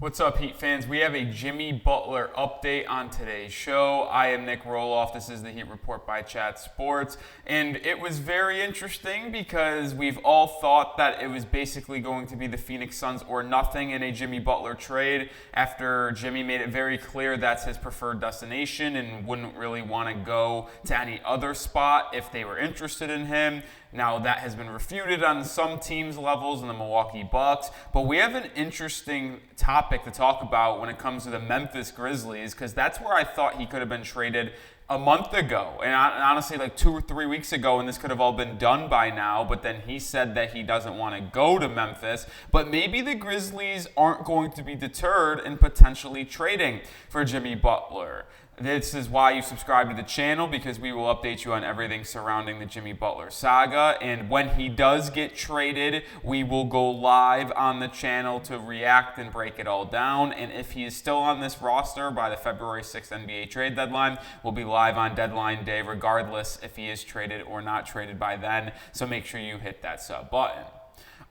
What's up, Heat fans? We have a Jimmy Butler update on today's show. I am Nic Rohloff. This is the Heat Report by Chat Sports. And it was very interesting because we've all thought that it was basically going to be the Phoenix Suns or nothing in a Jimmy Butler trade after Jimmy made it very clear that's his preferred destination and wouldn't really want to go to any other spot if they were interested in him. Now, that has been refuted on some teams' levels in the Milwaukee Bucks, but we have an interesting topic to talk about when it comes to the Memphis Grizzlies, because that's where I thought he could have been traded a month ago, and honestly, like 2 or 3 weeks ago, and this could have all been done by now, but then he said that he doesn't want to go to Memphis, but maybe the Grizzlies aren't going to be deterred in potentially trading for Jimmy Butler. This is why you subscribe to the channel, because we will update you on everything surrounding the Jimmy Butler saga. And when he does get traded, we will go live on the channel to react and break it all down. And if he is still on this roster by the February 6th NBA trade deadline, we'll be live on deadline day regardless if he is traded or not traded by then. So make sure you hit that sub button.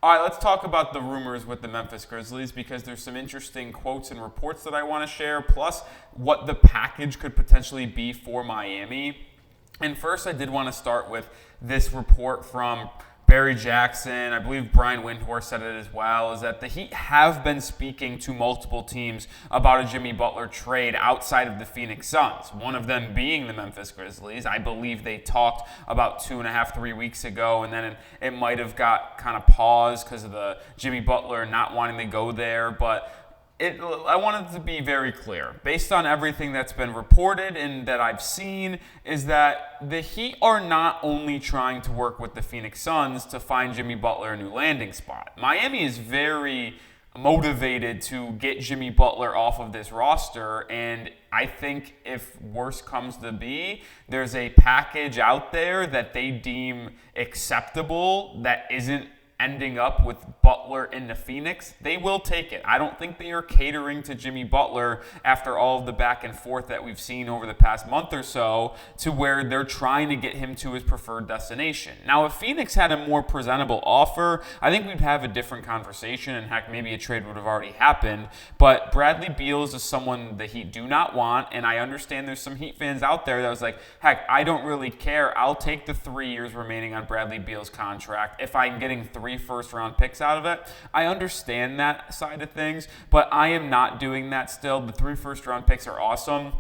All right, let's talk about the rumors with the Memphis Grizzlies, because there's some interesting quotes and reports that I want to share, plus what the package could potentially be for Miami. And first, I did want to start with this report from Barry Jackson. I believe Brian Windhorst said it as well, is that the Heat have been speaking to multiple teams about a Jimmy Butler trade outside of the Phoenix Suns, one of them being the Memphis Grizzlies. I believe they talked about 2.5, 3 weeks ago, and then it might have got kind of paused because of the Jimmy Butler not wanting to go there, but I wanted to be very clear, based on everything that's been reported and that I've seen, is that the Heat are not only trying to work with the Phoenix Suns to find Jimmy Butler a new landing spot. Miami is very motivated to get Jimmy Butler off of this roster, and I think if worse comes to be, there's a package out there that they deem acceptable that isn't ending up with Butler in the Phoenix, they will take it. I don't think they are catering to Jimmy Butler after all of the back and forth that we've seen over the past month or so, to where they're trying to get him to his preferred destination. Now, if Phoenix had a more presentable offer, I think we'd have a different conversation, and heck, maybe a trade would have already happened. But Bradley Beal is someone the Heat do not want, and I understand there's some Heat fans out there that was like, heck, I don't really care. I'll take the 3 years remaining on Bradley Beal's contract if I'm getting 3 first-round picks out of it. I understand that side of things, but I am not doing that still. The 3 first-round picks are awesome.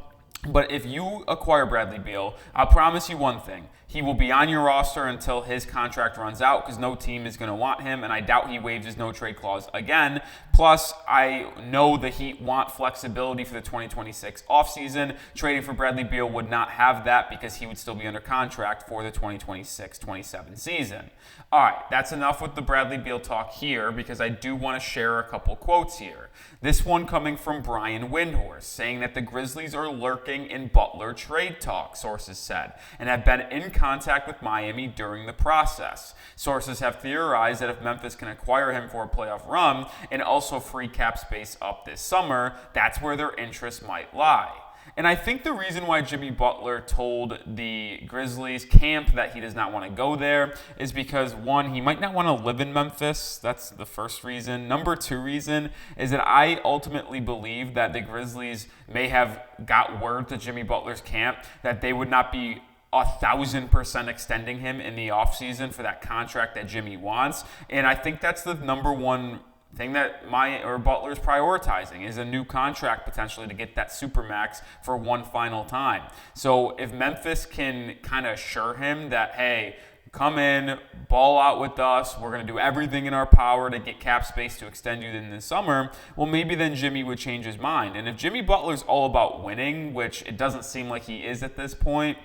But if you acquire Bradley Beal, I'll promise you one thing. He will be on your roster until his contract runs out, because no team is going to want him, and I doubt he waives his no-trade clause again. Plus, I know the Heat want flexibility for the 2026 offseason. Trading for Bradley Beal would not have that, because he would still be under contract for the 2026-27 season. All right, that's enough with the Bradley Beal talk here, because I do want to share a couple quotes here. This one coming from Brian Windhorst, saying that the Grizzlies are lurking in Butler trade talk, sources said, and have been in contact with Miami during the process. Sources have theorized that if Memphis can acquire him for a playoff run and also free cap space up this summer, that's where their interest might lie. And I think the reason why Jimmy Butler told the Grizzlies camp that he does not want to go there is because, one, he might not want to live in Memphis. That's the first reason. Number 2 reason is that I ultimately believe that the Grizzlies may have got word to Jimmy Butler's camp that they would not be 1,000% extending him in the offseason for that contract that Jimmy wants. And I think that's the number one thing that Butler's prioritizing, is a new contract potentially to get that supermax for one final time. So if Memphis can kind of assure him that, hey, come in, ball out with us, we're going to do everything in our power to get cap space to extend you in the summer, well, maybe then Jimmy would change his mind. And if Jimmy Butler's all about winning, which it doesn't seem like he is at this point,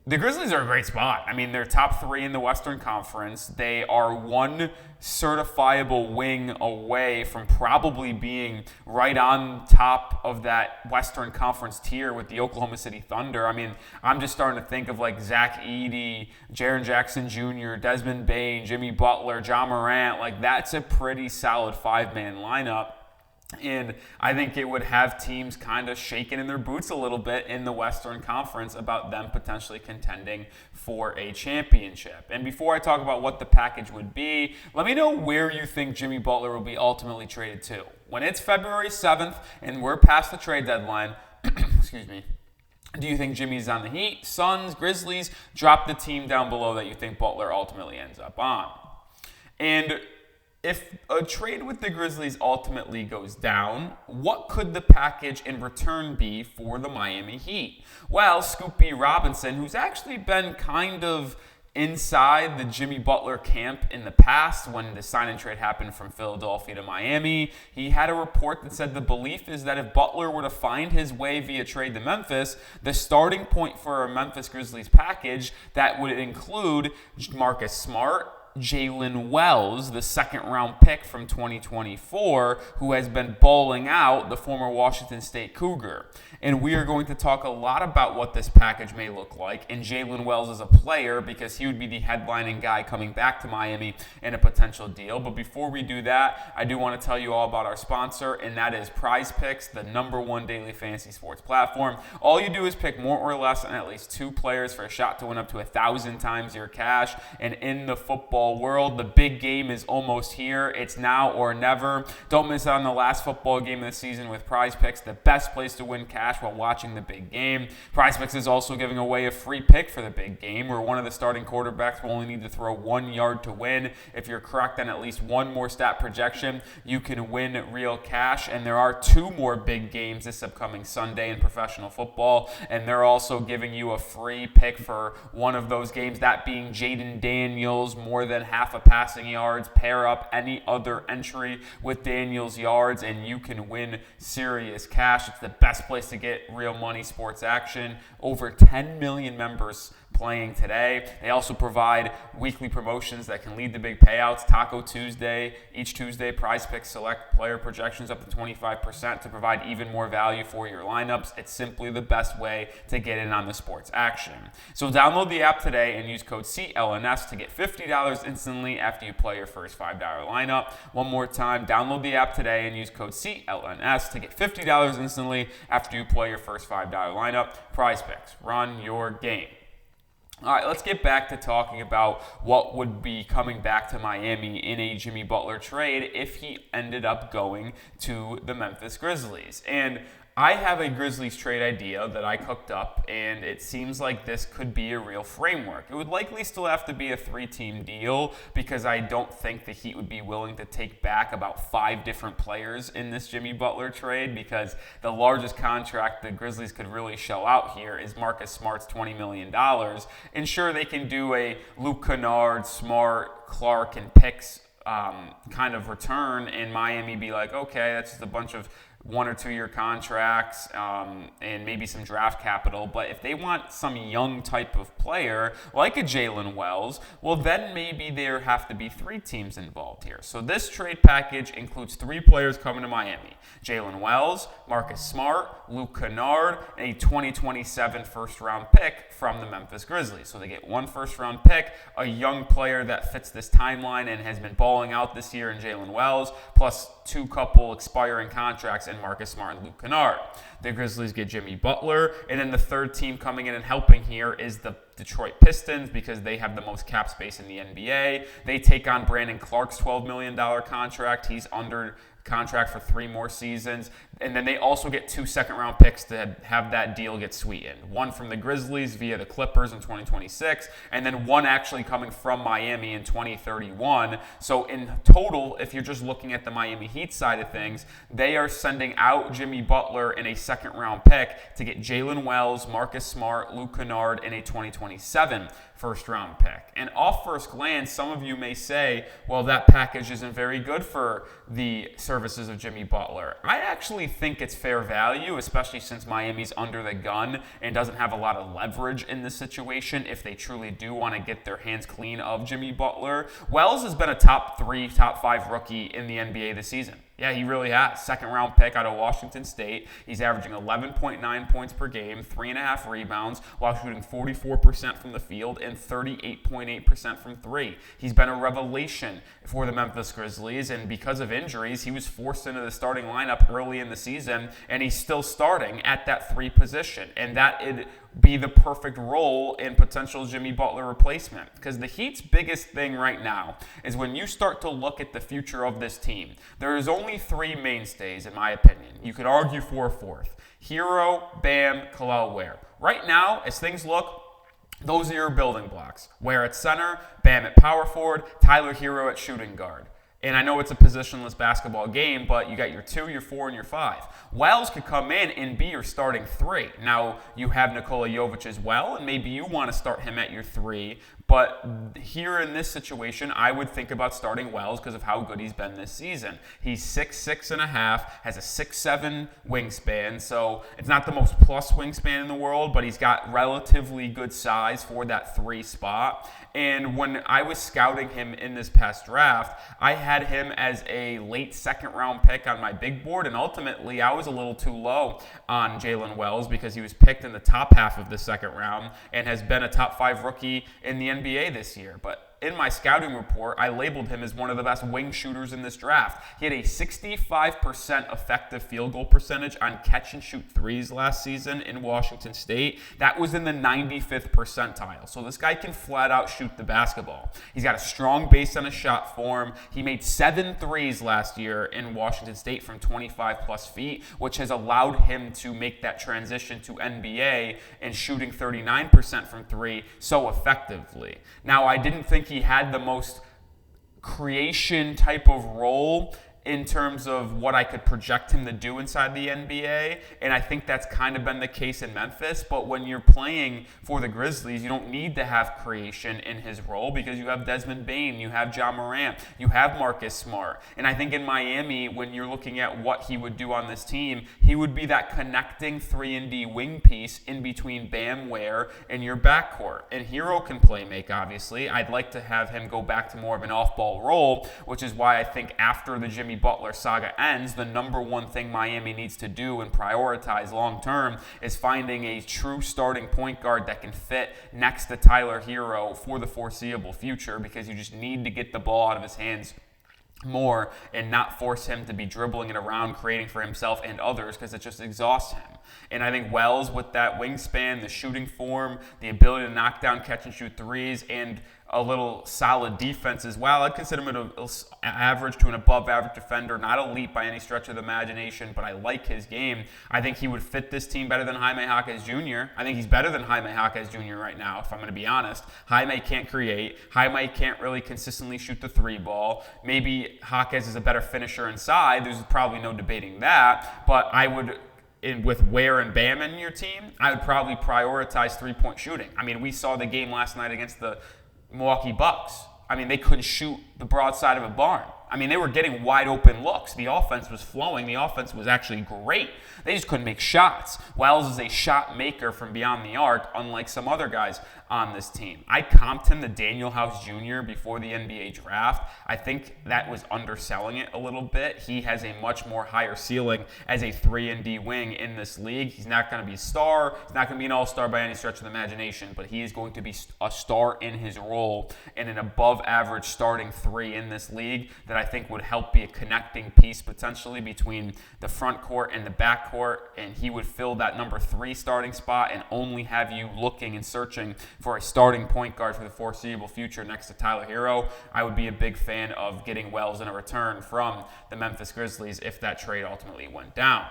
the Grizzlies are a great spot. I mean, they're top 3 in the Western Conference. They are one certifiable wing away from probably being right on top of that Western Conference tier with the Oklahoma City Thunder. I mean, I'm just starting to think of like Zach Edey, Jaren Jackson Jr., Desmond Bane, Jimmy Butler, Ja Morant. Like, that's a pretty solid 5-man lineup. And I think it would have teams kind of shaking in their boots a little bit in the Western Conference about them potentially contending for a championship. And before I talk about what the package would be, let me know where you think Jimmy Butler will be ultimately traded to. When it's February 7th and we're past the trade deadline, excuse me, do you think Jimmy's on the Heat, Suns, Grizzlies? Drop the team down below that you think Butler ultimately ends up on. And if a trade with the Grizzlies ultimately goes down, what could the package in return be for the Miami Heat? Well, Scoop B. Robinson, who's actually been kind of inside the Jimmy Butler camp in the past when the sign and trade happened from Philadelphia to Miami, he had a report that said the belief is that if Butler were to find his way via trade to Memphis, the starting point for a Memphis Grizzlies package that would include Marcus Smart, Jalen Wells, the second-round pick from 2024, who has been bowling out, the former Washington State Cougar. And we are going to talk a lot about what this package may look like, and Jalen Wells as a player, because he would be the headlining guy coming back to Miami in a potential deal. But before we do that, I do want to tell you all about our sponsor, and that is Prize Picks, the #1 daily fantasy sports platform. All you do is pick more or less on at least 2 players for a shot to win up to 1,000 times your cash. And in the football world, the big game is almost here. It's now or never. Don't miss out on the last football game of the season with Prize Picks, the best place to win cash while watching the big game. Prize Picks is also giving away a free pick for the big game, where one of the starting quarterbacks will only need to throw 1 yard to win. If you're correct on at least one more stat projection, you can win real cash. And there are 2 more big games this upcoming Sunday in professional football, and they're also giving you a free pick for one of those games, that being Jaden Daniels, more than half a passing yards. Pair up any other entry with Daniels yards and you can win serious cash. It's the best place to get real money sports action. Over 10 million members playing today. They also provide weekly promotions that can lead to big payouts. Taco Tuesday, each Tuesday, Prize Picks select player projections up to 25% to provide even more value for your lineups. It's simply the best way to get in on the sports action. So download the app today and use code CLNS to get $50 instantly after you play your first $5 lineup. One more time, download the app today and use code CLNS to get $50 instantly after you play your first $5 lineup. Prize Picks, run your game. All right, let's get back to talking about what would be coming back to Miami in a Jimmy Butler trade if he ended up going to the Memphis Grizzlies. And I have a Grizzlies trade idea that I cooked up, and it seems like this could be a real framework. It would likely still have to be a 3-team deal because I don't think the Heat would be willing to take back about 5 different players in this Jimmy Butler trade, because the largest contract the Grizzlies could really shell out here is Marcus Smart's $20 million. And sure, they can do a Luke Kennard, Smart, Clark, and picks kind of return, and Miami be like, okay, that's just a bunch of 1 or 2 year contracts and maybe some draft capital. But if they want some young type of player like a Jalen Wells, well, then maybe there have to be 3 teams involved here. So this trade package includes 3 players coming to Miami: Jalen Wells, Marcus Smart, Luke Kennard, and a 2027 first-round pick from the Memphis Grizzlies. So they get 1 first-round pick, a young player that fits this timeline and has been balling out this year in Jalen Wells, plus 2 couple expiring contracts in Marcus Smart and Luke Kennard. The Grizzlies get Jimmy Butler, and then the 3rd team coming in and helping here is the Detroit Pistons, because they have the most cap space in the NBA. They take on Brandon Clark's $12 million contract. He's under contract for 3 more seasons. And then they also get 2 second-round picks to have that deal get sweetened. 1 from the Grizzlies via the Clippers in 2026, and then 1 actually coming from Miami in 2031. So in total, if you're just looking at the Miami Heat side of things, they are sending out Jimmy Butler in a second-round pick to get Jalen Wells, Marcus Smart, Luke Kennard, and a 2027 first-round pick. And off first glance, some of you may say, well, that package isn't very good for the services of Jimmy Butler. I actually think it's fair value, especially since Miami's under the gun and doesn't have a lot of leverage in this situation if they truly do want to get their hands clean of Jimmy Butler. Wells has been a top 3, top 5 rookie in the NBA this season. Yeah, he really has. Second-round pick out of Washington State. He's averaging 11.9 points per game, 3.5 rebounds, while shooting 44% from the field and 38.8% from three. He's been a revelation for the Memphis Grizzlies, and because of injuries, he was forced into the starting lineup early in the season, and he's still starting at that three position. And that would be the perfect role in potential Jimmy Butler replacement. Because the Heat's biggest thing right now is when you start to look at the future of this team, there is only three mainstays, in my opinion. You could argue for a fourth. Hero, Bam, Kel'el Ware. Right now, as things look, those are your building blocks. Ware at center, Bam at power forward, Tyler Hero at shooting guard. And I know it's a positionless basketball game, but you got your 2, your 4, and your 5. Wells could come in and be your starting 3. Now, you have Nikola Jovic as well, and maybe you want to start him at your 3. But here in this situation, I would think about starting Wells because of how good he's been this season. He's 6'6.5", has a 6'7" wingspan, so it's not the most plus wingspan in the world, but he's got relatively good size for that 3 spot. And when I was scouting him in this past draft, I had him as a late second-round pick on my big board, and ultimately I was a little too low on Jalen Wells because he was picked in the top half of the second round and has been a top 5 rookie in the NBA this year. But in my scouting report, I labeled him as one of the best wing shooters in this draft. He had a 65% effective field goal percentage on catch-and-shoot threes last season in Washington State. That was in the 95th percentile. So this guy can flat-out shoot the basketball. He's got a strong base on his shot form. He made 7 threes last year in Washington State from 25-plus feet, which has allowed him to make that transition to NBA and shooting 39% from 3 so effectively. Now, I didn't think he had the most creation type of role in terms of what I could project him to do inside the NBA, and I think that's kind of been the case in Memphis. But when you're playing for the Grizzlies, you don't need to have creation in his role because you have Desmond Bane, you have John Morant, you have Marcus Smart. And I think in Miami, when you're looking at what he would do on this team, he would be that connecting 3-and-D wing piece in between Bam, Ware, and your backcourt. And Hero can play make, obviously. I'd like to have him go back to more of an off-ball role, which is why I think after the Jimmy Butler saga ends, the number one thing Miami needs to do and prioritize long-term is finding a true starting point guard that can fit next to Tyler Hero for the foreseeable future, because you just need to get the ball out of his hands more and not force him to be dribbling it around, creating for himself and others, because it just exhausts him. And I think Wells, with that wingspan, the shooting form, the ability to knock down catch-and-shoot threes, and a little solid defense as well. I'd consider him an average to an above-average defender, not elite by any stretch of the imagination, but I like his game. I think he would fit this team better than Jaime Jaquez Jr. I think he's better than Jaime Jaquez Jr. right now, if I'm going to be honest. Jaime can't create. Jaime can't really consistently shoot the 3 ball. Maybe Jaquez is a better finisher inside. There's probably no debating that, but I would, with Ware and Bam in your team, I would probably prioritize 3-point shooting. I mean, we saw the game last night against the Milwaukee Bucks. I mean, they couldn't shoot the broadside of a barn. I mean, they were getting wide open looks. The offense was flowing. The offense was actually great. They just couldn't make shots. Wells is a shot maker from beyond the arc, unlike some other guys on this team. I comped him to Daniel House Jr. before the NBA draft. I think that was underselling it a little bit. He has a much more higher ceiling as a 3-and-D wing in this league. He's not going to be a star. He's not going to be an all-star by any stretch of the imagination, but he is going to be a star in his role and an above-average starting 3 in this league that I think would help be a connecting piece potentially between the front court and the back court, and he would fill that number 3 starting spot and only have you looking and searching for a starting point guard for the foreseeable future next to Tyler Hero. I would be a big fan of getting Wells in a return from the Memphis Grizzlies if that trade ultimately went down.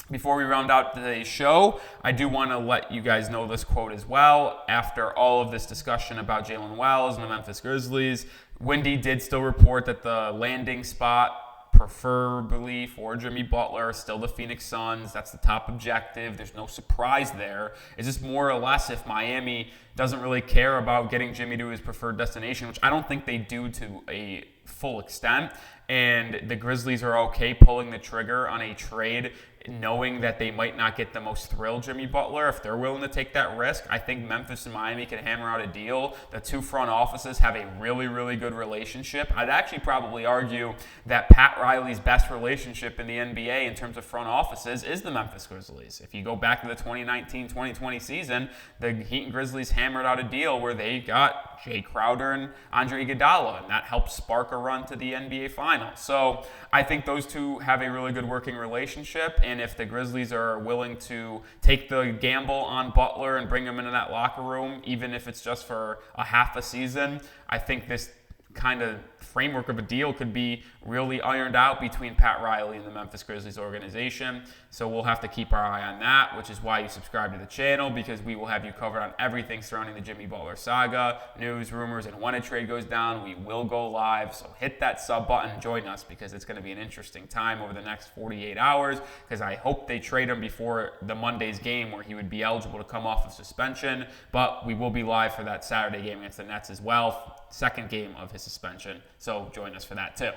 Before we round out today's show, I do want to let you guys know this quote as well. After all of this discussion about Jalen Wells and the Memphis Grizzlies, Windy did still report that the landing spot preferably for Jimmy Butler, still the Phoenix Suns. That's the top objective. There's no surprise there. It's just more or less if Miami doesn't really care about getting Jimmy to his preferred destination, which I don't think they do to a full extent, and the Grizzlies are okay pulling the trigger on a trade knowing that they might not get the most thrill Jimmy Butler, if they're willing to take that risk, I think Memphis and Miami can hammer out a deal. The two front offices have a really, really good relationship. I'd actually probably argue that Pat Riley's best relationship in the NBA in terms of front offices is the Memphis Grizzlies. If you go back to the 2019-2020 season, the Heat and Grizzlies hammered out a deal where they got Jay Crowder and Andre Iguodala, and that helped spark a run to the NBA Finals. So I think those two have a really good working relationship, and if the Grizzlies are willing to take the gamble on Butler and bring him into that locker room, even if it's just for a half a season, I think this kind of framework of a deal could be really ironed out between Pat Riley and the Memphis Grizzlies organization. So we'll have to keep our eye on that, which is why you subscribe to the channel, because we will have you covered on everything surrounding the Jimmy Butler saga, news, rumors, and when a trade goes down, we will go live. So hit that sub button and join us, because it's going to be an interesting time over the next 48 hours, because I hope they trade him before the Monday's game where he would be eligible to come off of suspension. But we will be live for that Saturday game against the Nets as well, second game of his suspension. So join us for that too.